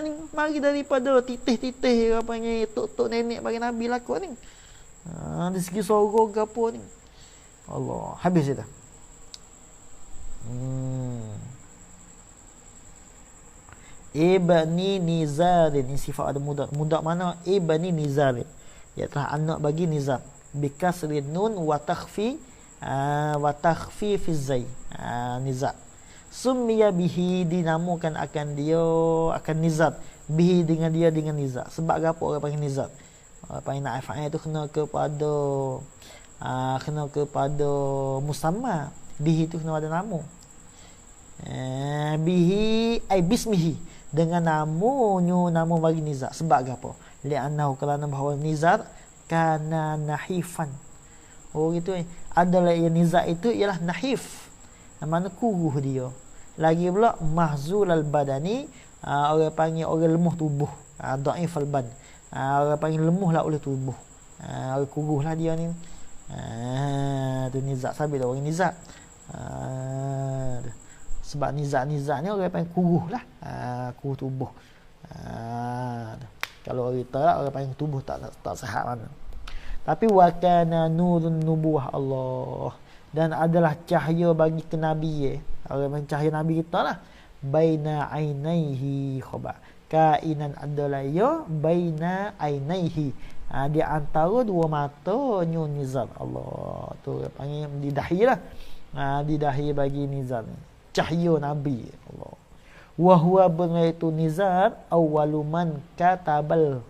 Ni mari daripada titih-titih apa panggil tok-tok nenek bagi Nabi laku ni. Dari segi sorok gapo ni. Allah, habis dah. ibni Nizarin, ini sifat ada mudhaf. Mudhaf mana? Ibni Nizarin, iaitu anak bagi Nizar, bikasrin nun wa takhfi fi zai, Nizar. Summiya bihi, dinamakan akan dia, akan Nizar, bihi dengan dia, dengan Nizar. Sebab apa orang panggil Nizar? Orang panggil nak fa'il tu kena kepada musamma. Bihi tu kena ada nama. Bihi ay bismihi, dengan namanya, nama bagi Nizar. Sebab apa? Li'annahu, kerana bahawa Nizar kana nahifan. Oh gitu adalah yang Nizar itu ialah nahif, mana kuruh dia. Lagi pula mahzul al-badani, orang panggil orang lemah tubuh, dhaif al-bad, orang panggil lemah lah oleh tubuh, orang kuruh lah dia ni. Tu Nizar, sabit orang Nizar. Sebab Nizar ni orang panggil kuruh lah, kuruh tubuh. Kalau orang tak, orang panggil tubuh tak sihat mana. Tapi wa kana nurun nubuwah Allah, dan adalah cahaya bagi kenabi, orang panggil cahaya nabi kita lah. Baina ainaihi khoba, kainan adalah ya baina ainaihi, di antara dua matanya Nizar. Allah tu panggil di dahi lah, di dahi bagi Nizar, cahaya nabi Allah. Wa huwa bunaitu Nizar awwaluman katabal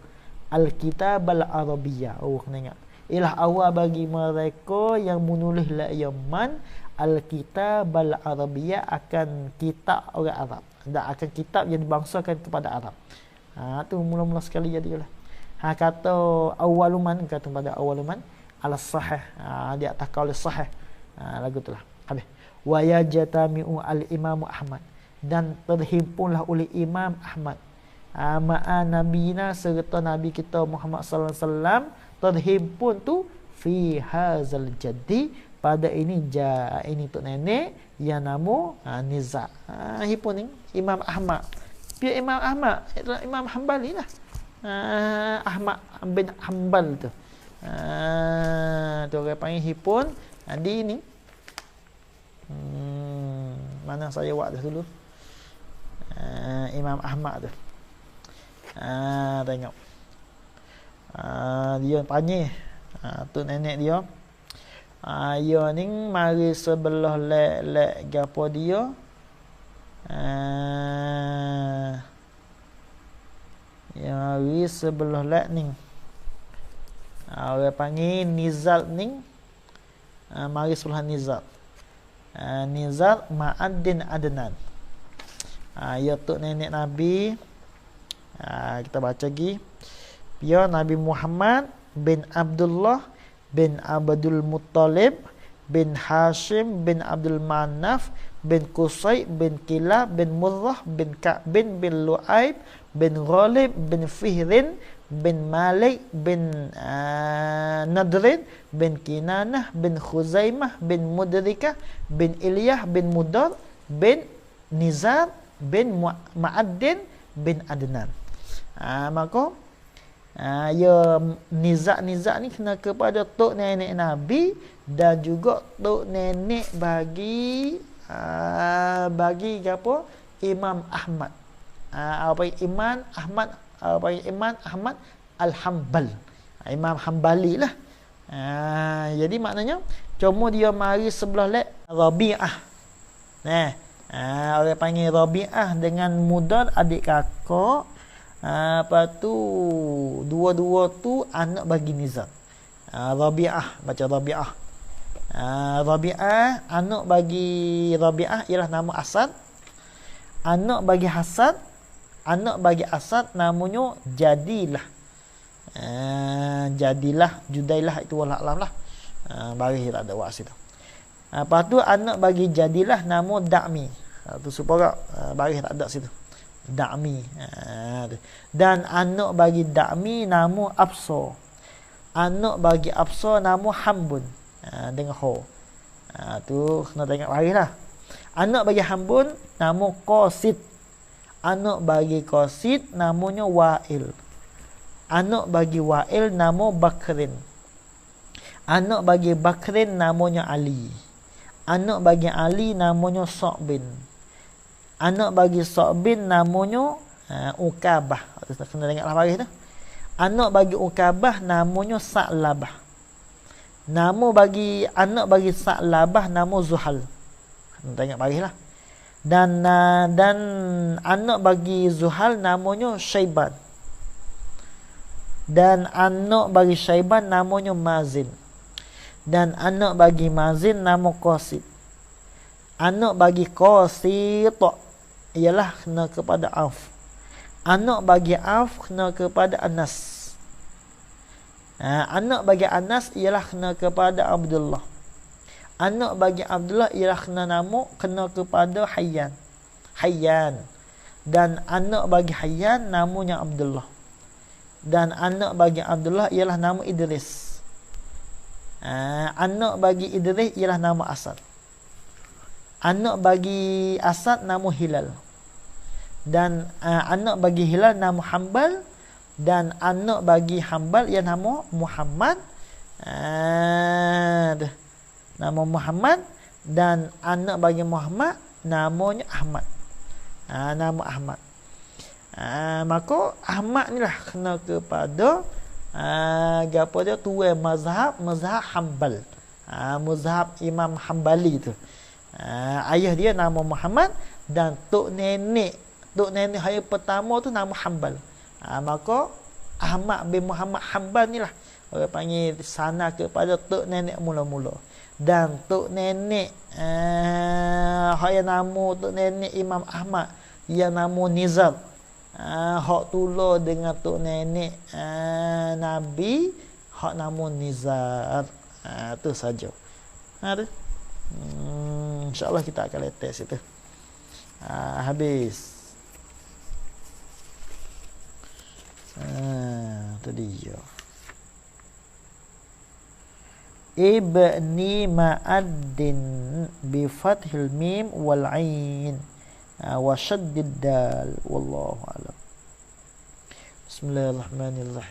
al-kitabal arabiyyah. Oh kena ingat, ialah awal bagi mereka yang menulis la Yaman al-kitabal arabiyyah, akan kitab orang Arab, dan akan kitab yang dibangsakan kepada Arab. Tu mula-mula sekali jadilah. Kata awaluman, kata pada awaluman ala sahih, di atas qaul sahih. Lagu itulah habis. Wa yajtami'u al-imam Ahmad, dan terhimpunlah oleh Imam Ahmad, ma'a nabina, serta nabi kita Muhammad sallallahu alaihi wasallam, terhimpun tu fi hazal jaddi, pada ini tok nenek yang nama Nizar. Himpun ni Imam Ahmad. Pia Imam Ahmad adalah Imam Hanbali lah. Ahmad bin Hanbal tu. Tu orang panggil himpun di ni. Mana saya buat dulu. Imam Ahmad tu. Tengok. Dia panggil tu nenek dia. Dia ni mari sebelah lek gapo dia. Ya mari sebelah lek ni. Orang panggil Nizar ni. Mari sebelah Nizar. Nizar Ma'addin Adnan. Ya tu nenek Nabi. Kita baca lagi. Dia Nabi Muhammad bin Abdullah bin Abdul Muttalib bin Hashim bin Abdul Manaf bin Qusay bin Kilab bin Murrah bin Ka'bin bin Lu'aib bin Ghalib bin Fihrin bin Malik bin Nadrin bin Kinanah bin Khuzaimah bin Mudrikah bin Ilyah bin Mudar bin Nizar bin Ma'addin bin Adnan. Maka ya Nizar ni kena kepada tok nenek Nabi, dan juga tok nenek bagi apa Imam Ahmad. Apa Imam Ahmad, apa Imam Ahmad Al-Hanbal, Imam Hanbali lah. Jadi maknanya cuma dia mari sebelah lek Rabi'ah. Orang panggil Rabi'ah dengan mudar adik kakak. Apa tu dua-dua tu anak bagi Nizar. Rabi'ah, baca Rabi'ah. Rabi'ah, anak bagi Rabi'ah ialah nama Asad. Anak bagi Hasad, anak bagi Asad namanya Jadilah. Jadilah, Judailah, itu wallah alam lah. Baris tak ada wak situ. Lepas tu anak bagi Jadilah nama Da'mi. Tu supaya baris tak ada situ. Da'mi. Dan anak bagi Da'mi nama Absa. Anak bagi Absa nama Hambun, dengan ho. Tu kena tengok baris lah. Anak bagi Hambun nama Qasid. Anak bagi Qasid namanya Wa'il. Anak bagi Wa'il nama Bakrin. Anak bagi Bakrin namanya Ali. Anak bagi Ali namanya Sa'bin. Anak bagi Sa'bin namanya Ukabah. Kita kena dengarlah baris tu. Anak bagi Ukabah namanya Sa'labah. Nama bagi anak bagi Sa'labah nama Zuhal. Kena tengok barislah. Dan anak bagi Zuhal namanya Syaiban. Dan anak bagi Syaiban namanya Mazin. Dan anak bagi Mazin nama Qasid. Anak bagi Qasid ialah kena kepada Auf. Anak bagi Auf kena kepada Anas. Anak bagi Anas ialah kena kepada Abdullah. Anak bagi Abdullah ialah kena kepada Hayyan. Dan anak bagi Hayyan namanya Abdullah. Dan anak bagi Abdullah ialah nama Idris. Anak bagi Idris ialah nama Asad. Anak bagi Asad nama Hilal. Dan anak bagi Hilal nama Hambal. Dan anak bagi Hambal ialah nama Muhammad. Nama Muhammad. Dan anak bagi Muhammad namanya Ahmad. Nama Ahmad. Maka Ahmad ni lah kena kepada apa dia tuan mazhab Hambal. Mazhab Imam Hambali tu. Ayah dia nama Muhammad dan tok nenek hari pertama tu nama Hambal. Maka Ahmad bin Muhammad Hambal ni lah orang panggil sana kepada tok nenek mula-mula. Dan tok nenek yang nama tok nenek Imam Ahmad yang nama Nizar. Hak tula dengan tok nenek Nabi hak nama Nizar. Tu saja. InsyaAllah kita akan letak situ. Habis. Tu dia. Ibni ma'addin bi fathil mim wal ain wa shaddid dal wallahu alam. Bismillahirrahmanirrahim.